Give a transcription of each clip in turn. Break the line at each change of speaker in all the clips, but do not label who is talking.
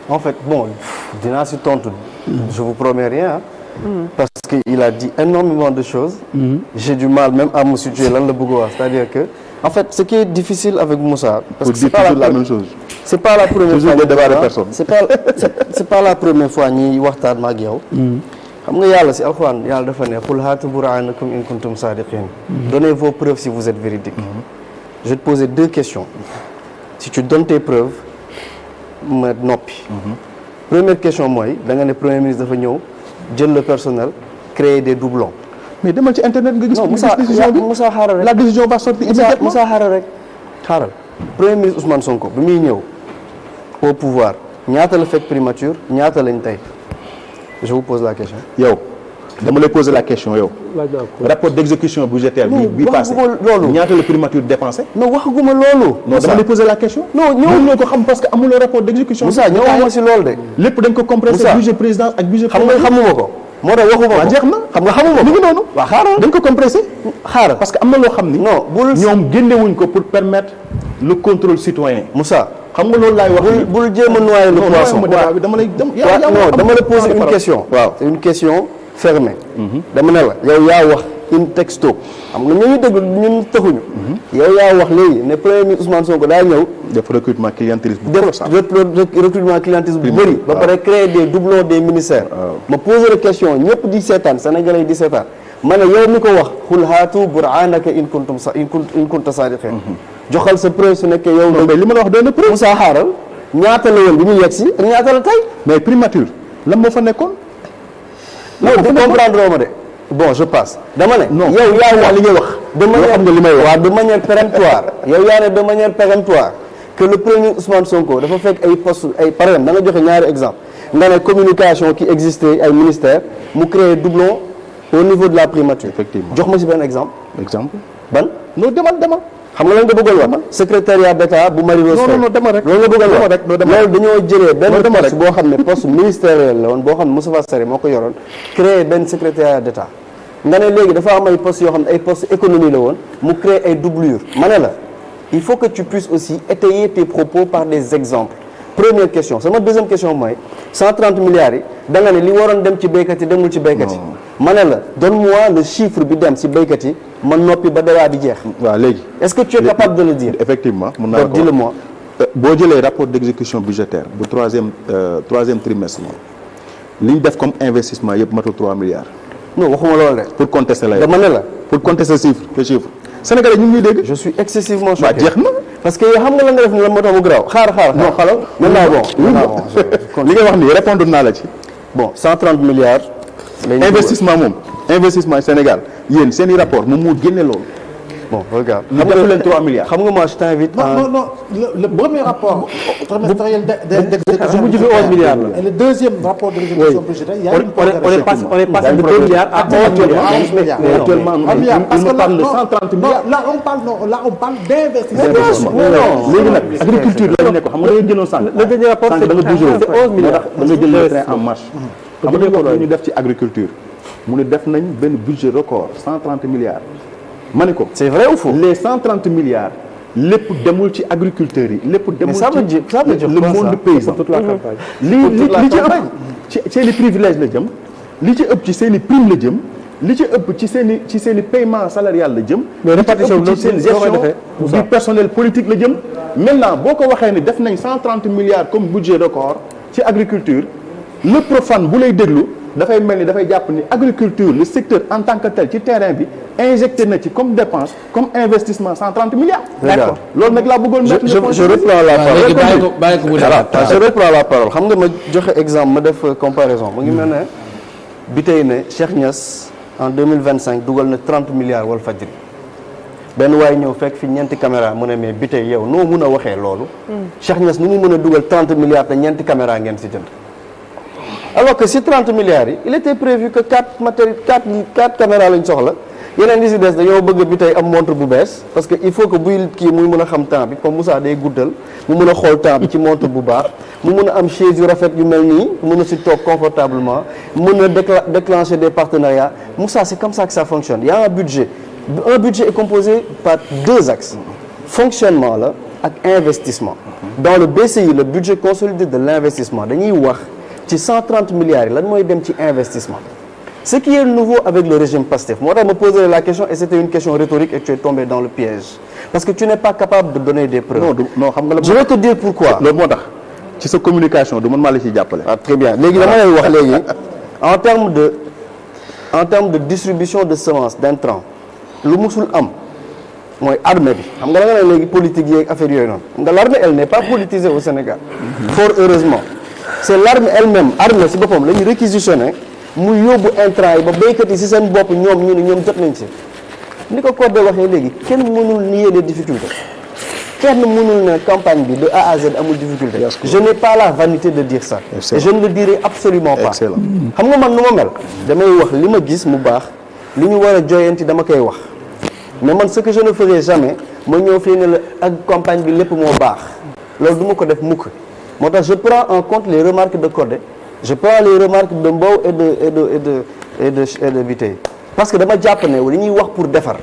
En fait, bon, dinaa si tontu. Je vous promets rien. Parce qu'il a dit énormément de choses. J'ai du mal même à me situer lan la bëgg wax, c'est-à-dire que en fait ce qui est difficile avec Moussa parce que c'est pas la même chose. C'est pas la première fois. C'est pas la première fois ñi waxtaan ma ak yow. Xam nga yàlla si alxuraan yàlla dafa ne qul haatu burhaanakum in kuntum saadiqiin. Donnez vos preuves si vous êtes véridique. Je vais te poser 2 questions. Si tu donnes tes preuves ma noppi. Première question mooy da nga ne premier ministre dafa ñëw jël le personnel créer des doublons.
mais demal ci internet nga gis.
Moussa xaaral rek
la décision va sortir immédiatement.
Moussa xaaral rek xaaral. Premier ministre Ousmane Sonko bi muy ñëw au pouvoir ñaata la fekk primature ñaata lañ tey je vous pose la question.
yow dama lay poser la question yow. rapport d'exécution budgétaire bi passé
loolu
ñaata la primature dépensé.
non waxaguma loolu.
non dama lay poser la question.
non ñëw
ko xam parce que amuloo rapport d'exécution.
Moussa ñëwuma si loolu de.
lépp dañ ko compressé budget président ak budget.
xamuma ko. moo tax waxuma ko
jeex na
xam nga xamuma ko
mi ngi noonu.
waaw xaaral
dañ ko compressé.
xaaral
parce que am na loo xam ni.
non bul
ñoom génnewuñ ko pour permettre le contrôle citoyen.
Moussa
xam nga loolu laay wax.
bul jéem a noyer le poisson.
dama lay
dama la poser une question. waaw c'est une question fermée. dama ne la yow yaa wax in texto xam nga ñooñu déglu ñun taxuñu. yow yaa wax léegi ne premier ministre Ousmane Sonko daa ñëw.
def recrutement clientélisme bu
recrutement clientélisme bu bëri. ba pare créer des doublons des ministères. ma poser la question ñëpp di seetaan Sénégalais yi di seetaan ma ne yow mi ko wax xul haatu burhaanaka in kunta saadiqiin joxal sa preuve su nekkee yow.
mais li ma la wax doon na preuve.
Moussa xaaral ñaata la woon bi ñu yegg si ak ñaata la tey.
mais primature lan moo fa nekkoon.
non du comprendre ma de bon je passe. dama ne.
non
yow yaa wax li nga wax.
de manière xam nga li may wax.
waaw de manière péremptoire. yow yaa ne de manière péremptoire que le premier Ousmane Sonko dafa fekk ay postes ay par exemple da nga joxe ñaari exemple nga ne communication qui existait ay ministères mu créé doublon au niveau de la primature.
effectivement
jox ma si benn exemple. ban.
non demal.
xam nga lan nga bëggoon wax secrétariat d'État bu Marie Rose Faye.
non dama rek
loolu nga bëggoon wax
rek
loolu dañoo jëlee benn poste boo xam ne poste ministériel la woon boo xam ne Moustapha Sarré moo ko yoroon créé benn secrétariat d'État nga ne léegi dafa am ay postes yoo xam ne ay postes économie la woon mu créé ay doublures ma ne la il faut que tu puisses aussi étayer tes propos par des exemples. Première question sama deuxième question mooy 130 milliards yi da nga ne li waroon dem ci béykat yi demul ci béykat yi. ma ne la donne-moi le chiffre bi dem ci béykat yi ma noppi ba débat bi jeex.
waaw léegi.
est-ce que tu es capable de le dire.
effectivement mun naa ko
dis-le-moi.
boo jëlee rapport d'exécution budgétaire bu troisième trimestre li ñu def comme investissement yëpp matul 3 milliards.
non waxuma loolu de.
pour contester la
dama ne la.
pour contester les chiffres. Sénégalais ñu ngi ñuy dégg.
je suis excessivement choqué.
waaw jeex na.
parce que yow xam nga la nga def ni la moo tax mu garaaw xaar. non xalal. maintenant
li nga wax nii répondre naa la ci.
bon 130 milliards.
investissement Sénégal yéen seen i rapport moom moo génne loolu.
bon regarde.
xam nga leen 3 milliards.
xam nga moi je t'invite.
non le premier rapport trimestriel d'exécution
bu jógee 11 milliards la.
et le deuxième rapport d'exécution budgétaire il y a une
on est passé de 2 milliards à 11 milliards.
actuellement
parce que
parle de 130 milliards.
là on parle d'investissement.
léegi nag agriculture la ñu nekk xam nga dañoo jëloon sànq.
le dernier rapport
da nga bougé
c'est 11 milliards.
da nga jël le train en marche. xam nga ñu def ci agriculture mu ne def nañ benn budget record 130 milliards. ma ne ko
c'est vrai ou faux.
les 130 milliards lépp demul ci agriculteurs yi lépp demul ci le monde paysan. li ci ëpp ci seen i privilèges la jëm li ci ëpp ci seen i prime la jëm li ci ëpp ci seen i paiement salarial la jëm.
mais répartition
ci seen gestion du personnel politique la jëm. maintenant boo ko waxee ni def nañ 130 milliards comme budget record ci agriculture le profane bu lay déglu dafay mel ni dafay jàpp ni agriculture le secteur en tant que tel ci terrain bi injecté na ci comme dépense comme investissement 130 milliards.
d'accord
loolu nag laa bëggoon mettre
je reprends la parole. je reprends la parole xam nga ma joxe exemple ma def comparaison mu ngi mel ne bi tey ne Cheikh Niass en 2025 dugal na 30 milliards Walfadjri benn waaye ñëw fekk fi ñeenti caméra mu ne mais bi tey yow noo mun a waxee loolu. Cheikh Niass nu mu mën a dugal 30 milliards te ñeenti caméra ngeen si jënd. alors que si 30 milliards yi il était prévu que 4 caméras lañ soxla yeneen yi si des dañoo bëgg bi tey am montre bu bees parce que il faut que buy kii muy mën a xam temps bi comme Moussa day guddal mu mën a xool temps bi ci montre bu baax mu mën a am chaise yu rafet yu mel nii mën a si toog confortablement mën a déclencher des partenariats Moussa c'est comme ça que ça fonctionne il y a un budget est composé par 2 axes fonctionnement la ak investissement. Dans le BCI le budget consolidé de l'investissement dañuy wax ci 130 milliards yi lan mooy dem ci investissement. Ce qui est nouveau avec le régime PASTEF moo tax ma poser la question et c'était une question rhétorique et tu es tombé dans le piège parce que tu n'es pas capable de donner des preuves.
non xam nga la.
Je vais te dire pourquoi.
loolu moo tax ci sa communication du man maa la ciy jàppale.
Ah très bien léegi dama lay wax léegi en termes de distribution de semences d'intrants lu musul am mooy armée bi xam nga da nga ne léegi politique yeeg affaire yooyu noonu xam nga l'armée elle n'est pas politisée au Sénégal. Fort heureusement c'est l'armée elle-même armée si boppam la ñu réquisitionné mu yóbbu intrants yi ba béykat yi si seen bopp ñoom ñu ne ñoom jot nañ si ni ko Codé waxee léegi kenn mënul nier les difficultés kenn mënul ne campagne bi de A à Z amul difficulté. Je n'ai pas la vanité de dire ça.
Excellent.
Et je ne le dirai absolument pas.
Excellent.
xam nga man nu ma mel damay wax li ma gis mu baax li ñu war a joyanti dama koy wax mais man ce que je ne ferai jamais ma ñëw fii ne la ak campagne bi lépp moo baax loolu du ma ko def mukk moo tax je prends en compte les remarques de Codé je prends les remarques de Mbow et de Biteye parce que dama jàpp ne li ñuy wax pour defar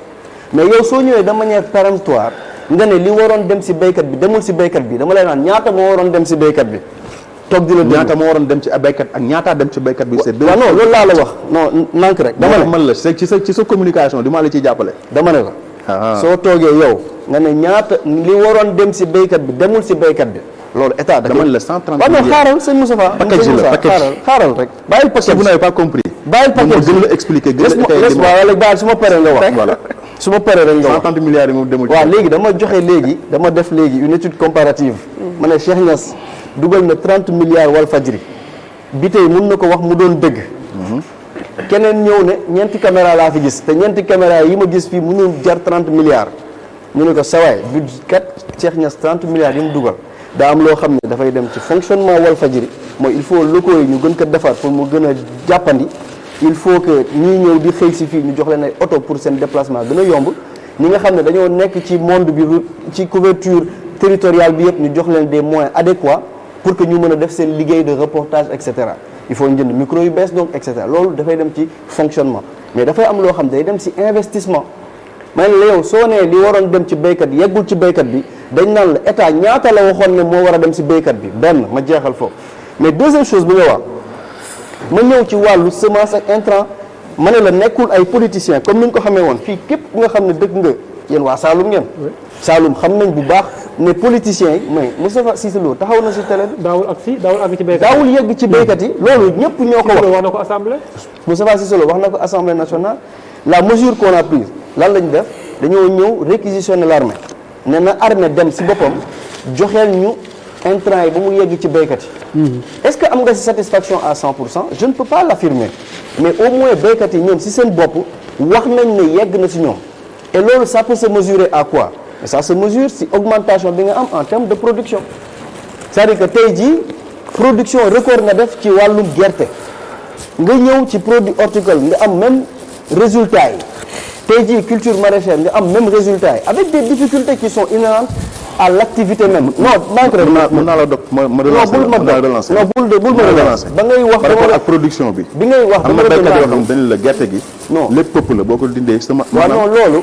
mais yow soo ñëwee de manière péremptoire nga ne li waroon dem ci béykat bi demul ci béykat bi dama lay naan ñaata moo waroon dem ci béykat bi toog di la déglu
ñaata moo waroon dem ci béykat ak ñaataa dem ci béykat bi. c'est deux
waaw non loolu laa la wax non nank rek dama ne
man la c'est ci sa communication di maa la ciy jàppale.
dama ne la soo toogee yow nga ne ñaata li waroon dem ci béykat bi demul ci béykat bi loolu état da
dama la 130
waaw non
milliards.
xaaral sëñ Moustapha
Package la, package.
xaaral rek bàyyil
Si
package
vous n'avez pas compris.
bàyyil
moom moo
package
gën la expliquer gën la étayer
laisse moi wala bàyyil su ma paree nga wax
voilà
su ma paree rek nga wax
130 milliards yi moom demul.
waaw léegi dama def léegi une étude comparative ma ne Cheikh Niass dugal na 30 milliards Walfadjri bi tey mun na ko wax mu doon dëgg keneen ñëw ne ñeenti caméra laa fi gis te ñeenti caméra yi ma gis fii mënul jar 30 milliards ñu ne ko sawaay budget kat Cheikh Niass 30 milliards yi mu dugal daa am loo xam ne dafay dem ci fonctionnement Walfadjri mooy il faut locaux yi ñu gën ko defar pour mu gën a jàppandi il faut que ñii ñëw di xëy si fii ñu jox leen ay oto pour seen déplacement gën a yomb ñi nga xam ne dañoo nekk ci monde bi ci couverture territoriale bi yëpp ñu jox leen des moyens adéquats pour que ñu mën a def seen liggéey de reportage et cetera il faut njënd micro yu bees donc et cetera loolu dafay dem ci fonctionnement mais dafay am loo xam ne day dem ci investissement man la yow soo nee li waroon dem ci béykat yeggul ci béykat bi dañ naan la état ñaata la waxoon ne moo war a dem ci béykat bi benn ma jeexal foofu mais deuxième chose bi nga wax ma ñëw ci wàllu semence ak intrant ma ne la nekkul ay politiciens comme ni ñu ko xamee woon fii képp ku nga xam ne dëkk nga yéen waa Saloum ngeen Saloum xam nañ bu baax ne politiciens yi mais Moustapha Cissé Lo taxaw na ci télé bi
daawul àgg ci béykat
daawul yegg ci béykat yi loolu ñëpp ñoo ko wax
wax na ko assemblée.
Moustapha Cissé Lo wax na ko assemblée nationale la mesure qu'on a prise lan lañ def dañoo ñëw réquisitionner l'armée ne na armée dem ci boppam joxeel ñu intrants yi ba mu yegg ci béykat yi est-ce que am nga ci satisfaction à 100% je ne peux pas l'affirmer mais au moins béykat yi ñoom ci seen bopp wax nañ ne yegg na ci ñoom et loolu ça peut se mesurer à quoi et ça se mesure ci augmentation bi nga am en termes de production c'est-à-dire que tey jii production record nga def ci wàllum gerte nga ñëw ci produit horticole nga am même résultat yi tey jii culture maraîchère nga am même résultat yi avec des difficultés qui sont inhérentes à l'activité même non
mën naa la dog ma relancer
non bul ma
relancer
non bul ma relancer ba ngay wax
par rapport ak production bi
bi ngay wax
xam nga béykat yoo xam dañ la gerte gi
non
lépp pëpp la boo ko dindee sama
waaw non loolu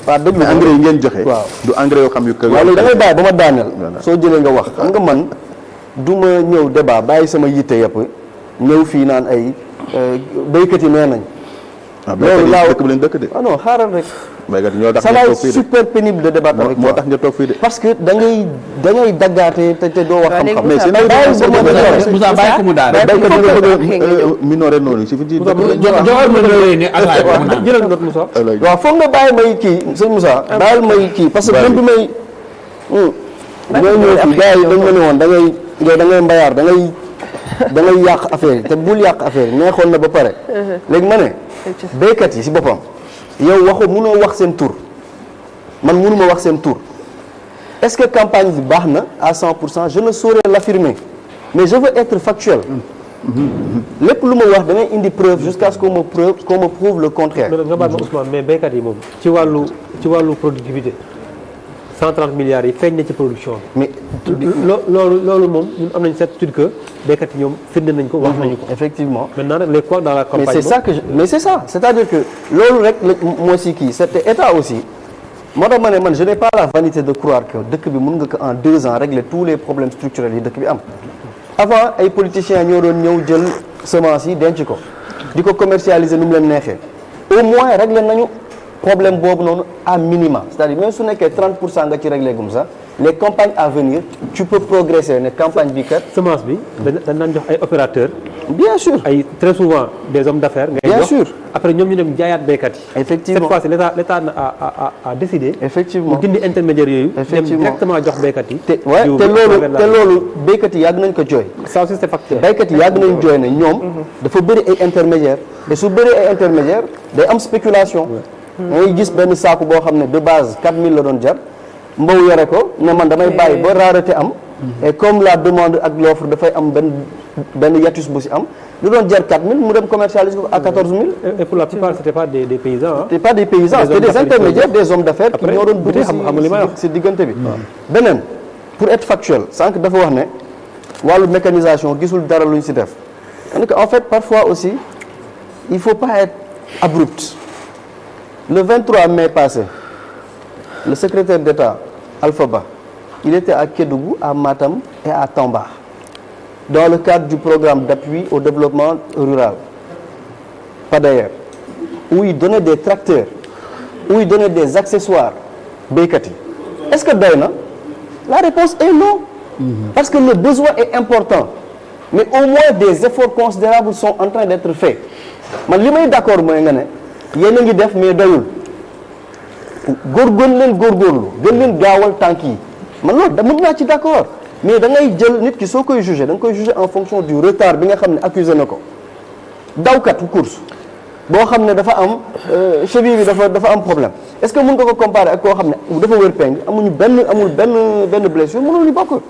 waaw dëgg
mais engrais yi ngeen joxe
waaw
du engrais yoo xam yu ko
waaw léegi da ngay bàyyi ba ma daaneel soo jëlee nga wax xam nga man du ma ñëw débat bàyyi sama yitte yëpp ñëw fii naan ay béykat yi nee nañ
loolu laa dëkk bi lañ dëkk de
ah non xaaral rek
béykat yi ñoo tax
ça
nga
va
toog
être
fii de
super pénible de débattre avec
moo
toi
tax nga toog fii de
parce que da ngay daggaate te doo wax xam-xam
mais c'est
Moussa bàyyi ko mu daal
béykat yi nga bëgg a minorer noonu si fi ci
joxal ma loolu ni ataay ko mu naan
jëlal note Moussa.
waaw foog nga bàyyi may kii sëñ Moussa bàyyil may kii parce que même bi may ñëw fii gars yi dañ ma ne woon da ngay mbayaar da ngay yàq affaire yi te bul yàq affaire yi neexoon na ba pare léegi ma ne béykat yi si boppam yow mënoo wax seen tur man mënuma wax seen tur est-ce que campagne bi baax na à 100% je ne saurais l'affirmer mais je veux être factuel lépp lu ma wax damay indi preuve jusqu'à ce qu'on me prouve le contraire.
nga baal ma Ousmane mais béykat yi moom ci wàllu productivité 130 milliards yi feeñ na ci production
mais
loolu moom ñun am nañ certitude que béykat yi ñoom firnde nañ ko wax nañu ko.
effectivement
maintenant nag les quoi dans la campagne.
mais c'est ça c'est-à-dire que loolu rek la moo si kii c'était état aussi moo tax ma ne man je n'ai pas la vanité de croire que dëkk bi mën nga ko en 2 ans régler tous les problèmes structurels yi dëkk bi am avant ay politiciens ñoo doon ñëw jël semence yi denc ko di ko commercialiser nu mu leen neexee au moins régler nañu problème boobu noonu à minima c'est-à-dire même su nekkee 30% nga ci réglé gum sax les campagnes à venir tu peux progresser ne campagne bi kat.
semence bi dañ naan jox ay opérateurs.
bien sûr
ay très souvent des hommes d'affaires. ngay
bien
jox
sûr
après ñoom ñu dem jaayaat béykat yi.
effectivement
cette fois-ci l'état a décidé.
effectivement
mu dindi intermédiaires yooyu. dem
effectivement
directement jox béykat yi.
te loolu béykat yi yàgg nañ ko jooy.
ça aussi c'est factuel.
béykat yi yàgg nañ jooy ne ñoom. dafa bëri ay intermédiaires te su bëri ay intermédiaires day am spéculation. ngay gis benn saako boo xam ne de base 4000 la doon jar mbaw yore ko ne man damay bàyyi ba rareté am. et comme la demande ak l'offre dafay am benn hiatus bu si am lu doon jar 4000 mu dem commercialiser ko à 14000.
et pour la plupart c'était pas des paysans ah.
c'était pas des paysans c'était des intermédiaires des hommes d'affaires qui ñoo doon dugg si diggante bi. beneen pour être factuel sànq dafa wax ne wàllu mécanisation gisul dara lu ñu si def. donc en fait parfois aussi il faut pas être abrupt. Le 23 mai passé, le secrétaire d'État Alpha Ba, il était à Kédougou, à Matam et à Tamba, dans le cadre du programme d'appui au développement rural, pas d'ailleurs, où il donnait des tracteurs, où il donnait des accessoires béykati. Est-ce que doyna? La réponse est non, parce que le besoin est important, mais au moins des efforts considérables sont en train d'être faits. Man li may d'accord mooy nga ne yéen a ngi def mais doyul gën leen góorgóorlu gën leen gaawal tànk yi man loolu da mën naa ci d'accord mais da ngay jël nit ki soo koy juger da nga koy juger en fonction du retard bi nga xam ne accusé na ko dawkat course boo xam ne dafa am cheville bi dafa am problème est-ce que mën nga ko comparer ak koo xam ne dafa wér peng amul benn blessure mënul ni bokk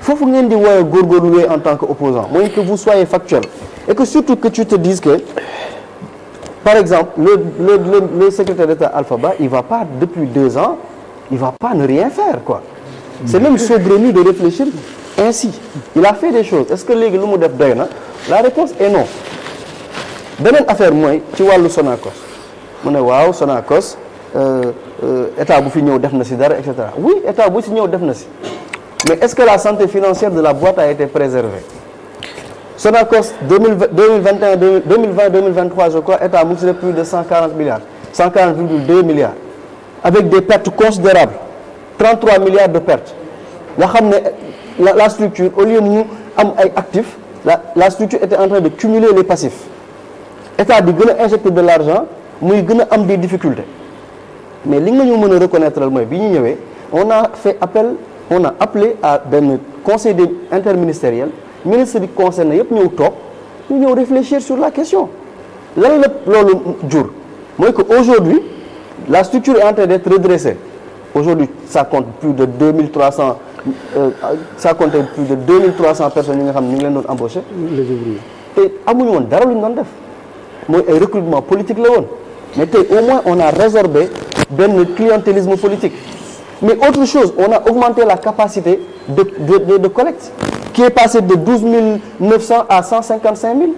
foofu ngeen di wooye góorgóorlu en tant que opposant mooy que vous soyez factuel et que surtout que tu te dises que par exemple le secrétaire d'État Alpha Ba il va pas depuis 2 ans il va pas ne rien faire quoi c'est même saugrenu de réfléchir ainsi il a fait des choses est-ce que léegi lu mu def doy na la réponse est non beneen affaire mooy ci wàllu Sonacos mu ne waaw Sonacos état bu fi ñëw def na si dara et cetera oui état bu si ñëw def na si mais est-ce que la santé financière de la boîte a été préservée Sonacos 2020-2023 je crois état mu ngi si def plus de 140 milliards 140,2 milliards avec des pertes considérables 33 milliards de pertes nga xam ne la structure au lieu mu am ay actifs la structure était en train de cumuler les passifs état di gën a injecter de l'argent muy gën a am des difficultés mais li nga ñu mën a reconnaître mooy bi ñu ñëwee on a appelé à benn conseil interministériel ministre bi concerné yëpp ñëw toog ñu ñëw réfléchir sur la question lan la loolu jur mooy que aujourd'hui la structure est en train d'être redressée aujourd'hui ça compte plus de 2300 personnes yi nga xam ne ñu ngi leen doon embaucher
les ouvriers
te amuñu woon dara lu ñu doon def mooy ay recrutement politique la woon mais tey au moins on a résorbé benn clientélisme politique mais autre chose on a augmenté la capacité de collecte qui est passé de 12 900 à 155 000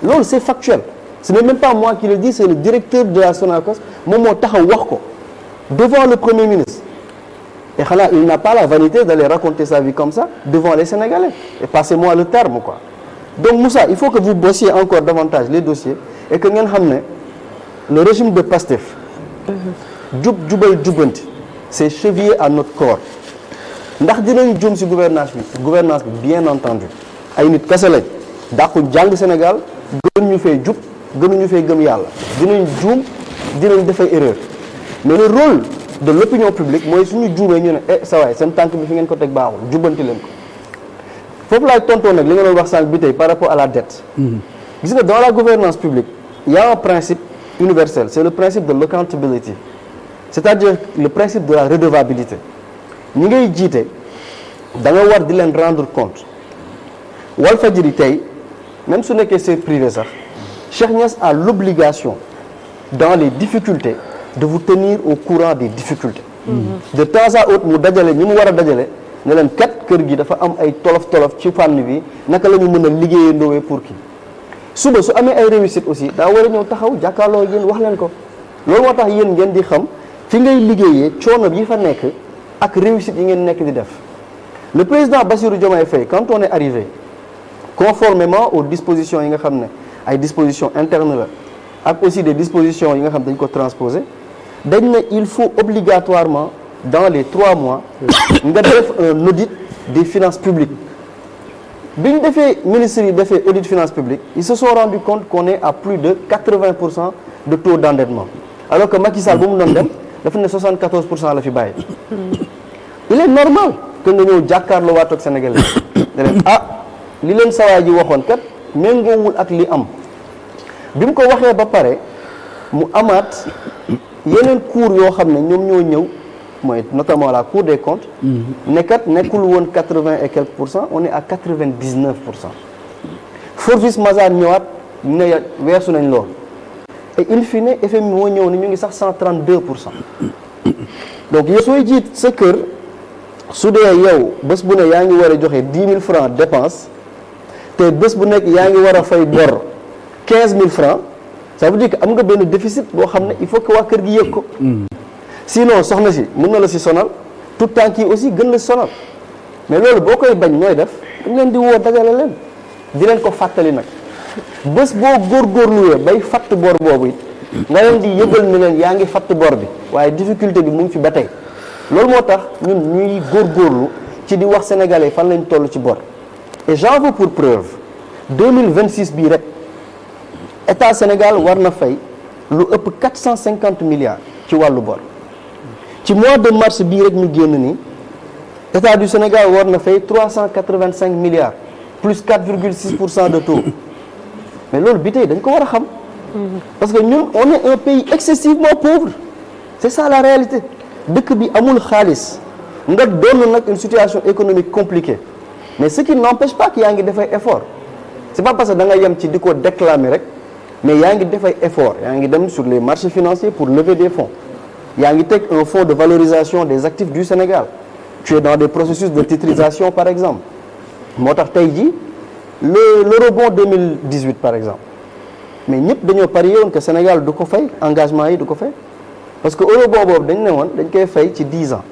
loolu c'est factuel ce n'est même pas moi qui le dis c'est le directeur de la Sonacos moom moo taxaw wax ko devant le Premier ministre et xanaa il n'a pas la vanité d'aller raconter sa vie comme ça devant les Sénégalais et passez-moi le terme quoi donc Moussa il faut que vous bossiez encore davantage les dossiers et que ngeen xam ne le régime de Pastef jubal jubbanti c'est chevillé à notre corps ndax dinañ jum ci gouvernance bi bien entendu ay nit kese lañ dàqu jàng Sénégal gën ñu fee jub gënuñu fee gëm yàlla dinañ juum dinañ def ay erreur mais le rôle de l'opinion publique mooy suñu juumee ñu ne sa waay seen tànk bi fi ngeen ko teg baaxul jubbanti leen ko foofu laay tontoo nag li nga doon wax sànq bi tey par rapport à la dette gis nga dans la gouvernance publique il y a un principe universel c'est le principe de l'accountability c'est-à-dire le principe de la redevabilité ñi ngay jiite da nga war di leen rendre compte Walfadjri tey même su nekkee c'est privé sax Cheikh Niass a l'obligation dans les difficultés de vous tenir au courant des difficultés de temps à autre mu dajale ñi mu war a dajale ne leen kat kër gi dafa am ay tolof-tolof ci fànn bi naka la ñu mën a liggéeyee ndoowee pour kii suba su amee ay réussite aussi daa war a ñëw taxaw jàkkaarloo yéen wax leen ko loolu moo tax yéen ngeen di xam fi ngay liggéeyee coono bi fa nekk ak réussite yi ngeen nekk di def. Le président Bassirou Diomaye Faye quand on est arrivé conformément aux dispositions yi nga xam ne ay dispositions internes la ak aussi des dispositions yi nga xam dañ ko transposer dañ ne il faut obligatoirement dans les 3 mois nga def un audit des finances publiques. bi ñu defee ministres yi defee audit finances publiques ils se sont rendu compte qu'on est à plus de 80% de taux d'endettement alors que Macky Sall bu mu doon dem dafa ne 74% la fi bàyyi. il est normal que nga ñëw jàkkaarloo waat ak Sénégalais ne leen li leen sawaay ji waxoon kat méngoowul ak li am bi mu ko waxee ba pare mu amaat yeneen cours yoo xam ne ñoom ñoo ñëw mooy notamment la Cour des comptes nekkat nekkul woon 80 et quelques %, on est à 99%. Forvis Mazar ñëwaat ne weesu nañ lool et in fine FMI moo ñëw ni ñu ngi sax 132%. donc yow sooy jiit sa kër su dee yow bés bu ne yaa ngi war a joxe 10 000 francs dépense te bés bu nekk yaa ngi war a fay bor 15 000 francs ça veut dire que am nga benn déficit boo xam ne il faut que waa kër gi yëg ko. sinon soxna si mën na la si sonal tout temps kii aussi gën la sonal mais loolu boo koy bañ nooy def dañ leen di woo dagale leen di leen ko fàttali nag bés boo góorgóorluwee bay fatt bor boobu it nga leen di yëgal ne leen yaa ngi fatt bor bi waaye difficulté bi mu ngi fi ba tey loolu moo tax ñun ñuy góorgóorlu ci di wax sénégalais fan lañ toll ci bor et j'en veux pour preuve 2026 bii rek état Sénégal war na fay lu ëpp 450 milliards ci wàllu bor ci mois de mars bii rek ñu génn ni état du Sénégal war na fay 385 milliards plus 4,6% de taux mais loolu bi tey dañ ko war a xam parce que ñun on est un pays excessivement pauvre c'est ça la réalité dëkk bi amul xaalis nga doon nag une situation économique compliquée mais ce qui n'empêche pas que yaa ngi dafay effort c'est pas parce que da nga yem ci di ko déclamer rek mais yaa ngi dafay effort yaa ngi dem sur les marchés financiers pour lever des fonds yaa ngi teg un fonds de valorisation des actifs du Sénégal tu es dans des processus de titrisation par exemple moo tax tey jii l'eurobond 2018 par exemple mais ñëpp dañoo parié woon que Sénégal du ko fay engagement yi du ko fay parce que eurobond boobu dañ ne woon dañ koy fay ci 10 ans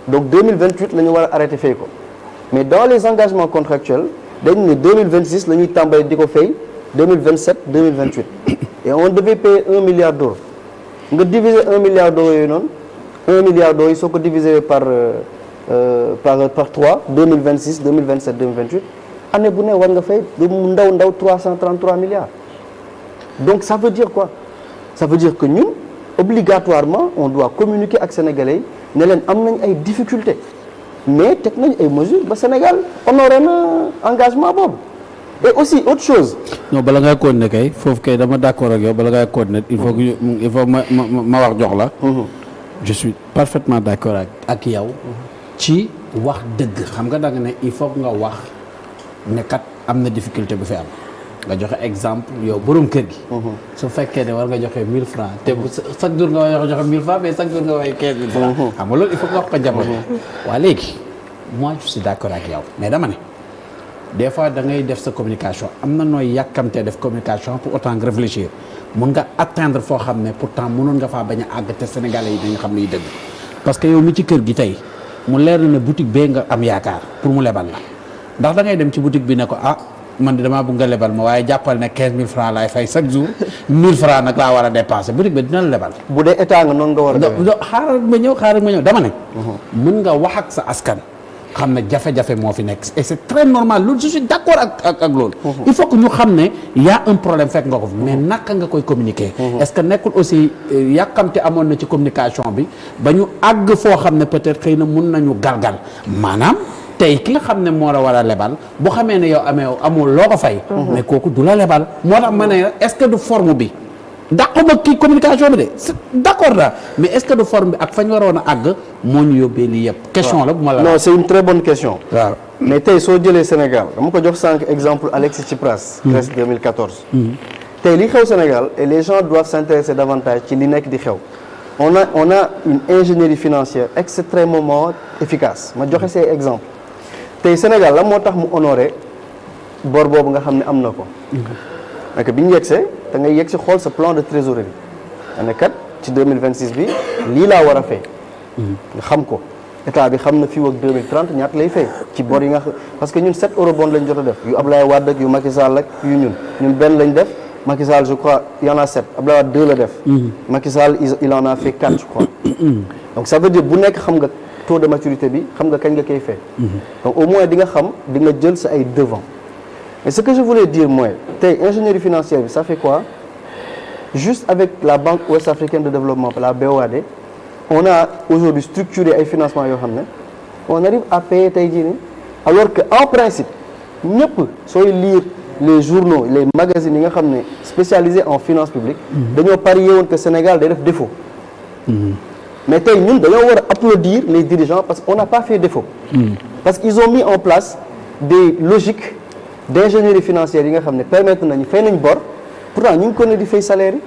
donc 2028 la ñu war a arrêté fay ko mais dans les engagements contractuels dañ ne 2026 la ñuy tàmbali di ko fay 2027 2028 et on devait payer 1 milliard d'euros nga diviser 1 milliard d'euros yooyu noonu 1 milliard d'euros yi soo ko diviser par 3 2026 2027 2028 année bu ne war nga fay mu ndaw 333 milliards donc ça veut dire quoi ça veut dire que ñun obligatoirement on doit communiquer ak sénégalais yi ne leen am nañ ay difficultés mais teg nañ ay mesures ba Sénégal honoré na engagement boobu et aussi autre chose.
non bala ngay continuer kay foofu kay dama d'accord ak yow bala ngay continuer il faut ma wax jox la. je suis parfaitement d'accord ak yow. ci wax dëgg xam nga da nga ne il faut nga wax ne kat am na difficulté bu fi am nga joxe exemple yow borom kër gi. su fekkee ne war nga joxe 1000 francs te chaque jour nga war a joxe 1000 francs mais chaque jour nga way 15000 francs. xam nga loolu il faut nga wax ko njaboot. waa léegi moi je suis d'accord ak yow mais dama ne. des fois da ngay def sa communication am na nooy yàkkamtee def communication pour autant nga réfléchir mun nga atteindre foo xam ne pourtant mënoon nga faa bañ a àgg te sénégalais yi dañu xam ne dëgg parce que yow mi ci kër gi tey mu leer na ne boutique bee nga am yaakaar pour mu lebal la ndax da ngay dem ci boutique bi ne ko man de damaa bëgg nga lebal ma waaye jàppal ne 15000 francs laay fay chaque jour 1000 francs nag laa war a dépenser boutique bi dina la lebal.
bu dee état nga noonu nga war a demee.
xaaral ma ñëw dama ne. mën nga wax ak sa askan. xam ne jafe-jafe moo fi nekk et c'est très normal loolu je suis d'accord ak loolu. il faut que ñu xam ne y a un problème fekk nga ko fi mais naka nga koy communiquer. est-ce que nekkul aussi yàkkamte amoon na ci communication bi ba ñu àgg foo xam ne peut-être xëy na mun nañu galgal maanaam tey ki nga xam ne moo la war a lebal bu xamee ne yow amul loo ko fay. mais kooku du la lebal moo tax ma ne est-ce que du forme bi. dàquma kii communication bi de d'accord là mais est-ce que de forme bi ak fa ñu waroon a àgg moo ñu yóbbee lii yëpp. question la bu ma la.
non c'est une très bonne question.
waaw
mais tey soo jëlee Sénégal dama ko jox sànq exemple Alexis Tsipras. Grèce 2014. tey li xew Sénégal et les gens doivent s'intéresser davantage ci li nekk di xew. on a une ingénierie financière extrêmement efficace ma joxe ces exemples tey Sénégal la moo tax mu honoré bor boobu nga xam ne am na ko. donc bi ñu yegsee da ngay yegg si xool sa plan de trésorerie ne kat ci 2026 bi lii laa war a fay. nga xam ko état bi xam na fii ak 2030 ñaata lay fay ci bor yi nga xam parce que ñun 7 eurobond lañ jot a def yu Ablaye Wade ak yu Macky Sall ak yu ñun benn lañ def Macky Sall je crois il y en a 7 Ablaye Wade 2 la def. Macky Sall il en a fait 4 je crois. donc ça veut dire bu nekk xam nga taux de maturité bi xam nga kañ nga koy fay. donc au moins di nga xam di nga jël sa ay devant. mais ce que je voulais dire mooy tey ingénierie financière bi ça fait quoi juste avec la Banque ouest-africaine de développement la BOAD on a aujourd'hui structuré ay financement yoo xam ne on arrive à payer tey jii nii alors que en principe ñëpp sooy lire les journaux les magazines yi nga xam ne spécialisés en finance publique dañoo parier woon que Sénégal day def défaut mais tey ñun dañoo war a applaudir les dirigeants parce qu'on n'a pas fait défaut parce qu'ils ont mis en place des logiques d'ingénierie financière yi nga xam ne permettre nañu fay nañ bor pourtant ñu ngi ko ne di fay salaire yi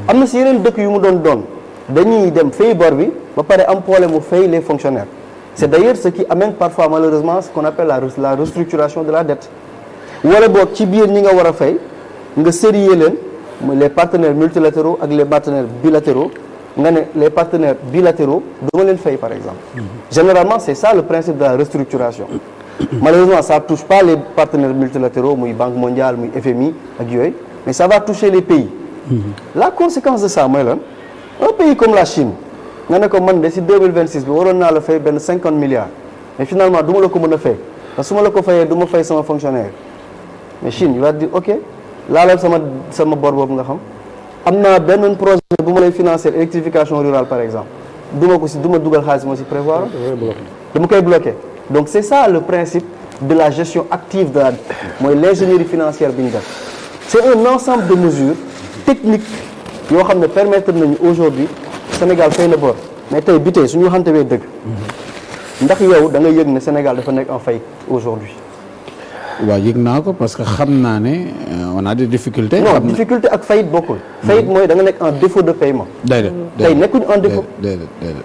am na si yeneen dëkk yu mu doon dañuy dem fay bor bi ba pare am problème mu fay les fonctionnaires c'est d'ailleurs ce qui amène parfois malheureusement ce qu'on appelle la restructuration de la dette wala boog ci biir ñi nga war a fay nga sérier leen les partenaires multilatéraux ak les partenaires bilatéraux nga ne les partenaires bilatéraux duma leen fay par exemple généralement c'est ça le principe de la restructuration malheureusement ça touche pas les partenaires multilatéraux muy Banque mondiale muy FMI ak yooyu mais ça va toucher les pays la conséquence de ça mooy lan un pays comme la Chine nga ne ko man de si 2026 bi waroon naa la fay benn 50 milliards mais finalement du ma la ko mën a fay parce que su ma la ko fayee du ma fay sama fonctionnaire mais Chine il va dire ok laalal sama bor boobu nga xam am naa benn projet bu ma lay financer électrification rurale par exemple du ma dugal xaalis moo si prévoir dama koy bloquer donc c'est ça le principe de la gestion active de la mooy l'ingénierie financière bi ñu def c'est un ensemble de mesures techniques yoo xam ne permettre nañu aujourd'hui Sénégal fay na bor mais tey bi tey suñu waxante wee dëgg ndax yow da nga yëg ne Sénégal dafa nekk en faillite aujourd'hui
waaw yëg naa ko parce que xam naa ne on a des difficultés.
non difficulté ak faillite bokkul. faillite mooy da nga nekk en défaut de paiement. tey nekkuñu en défaut.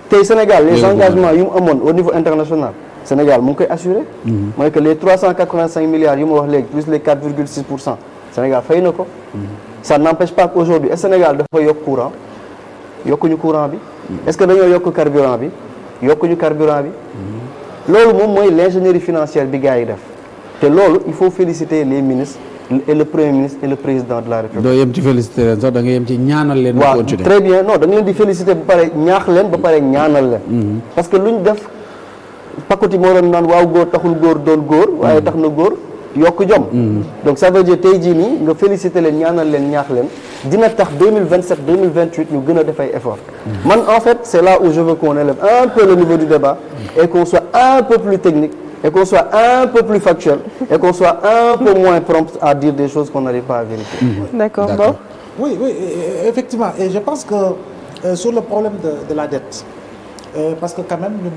tey Sénégal les engagements yu mu amoon au niveau international Sénégal mu ngi koy assuré. mooy que les 385 milliards yu ma wax léegi plus les 4,6% Sénégal fay na ko. ça n'empêche pas qu'aujourd'hui Sénégal dafa yokk courant yokkuñu courant bi. est-ce que dañoo yokk carburant bi yokkuñu carburant bi. loolu moom mooy l'ingénierie financière bi gars yi def. te loolu il faut féliciter les ministres et le premier ministre et le président de la République.
doo yem ci féliciter leen sax da nga yem ci ñaanal leen.
waaw très bien non da nga leen di féliciter ba pare ñaax leen ba pare ñaanal leen. parce que lu ñu def pakoti moo doon naan waaw góor taxul góor doon góor. waaye tax na góor yokk jom. donc ça veut dire tey jii nii nga féliciter leen ñaanal leen ñaax leen dina tax 2027 2028 ñu gën a def ay efforts. man en fait c'est là où je veux qu'on élève un peu le niveau du débat et qu'on soit un peu plus technique. Et qu'on soit un peu plus factuel et qu'on soit un peu moins prompt à dire des choses qu'on n'arrive pas à vérifier.
D'accord. Bon.
Oui, effectivement. Et je pense que sur le problème de la dette, parce que quand même, nous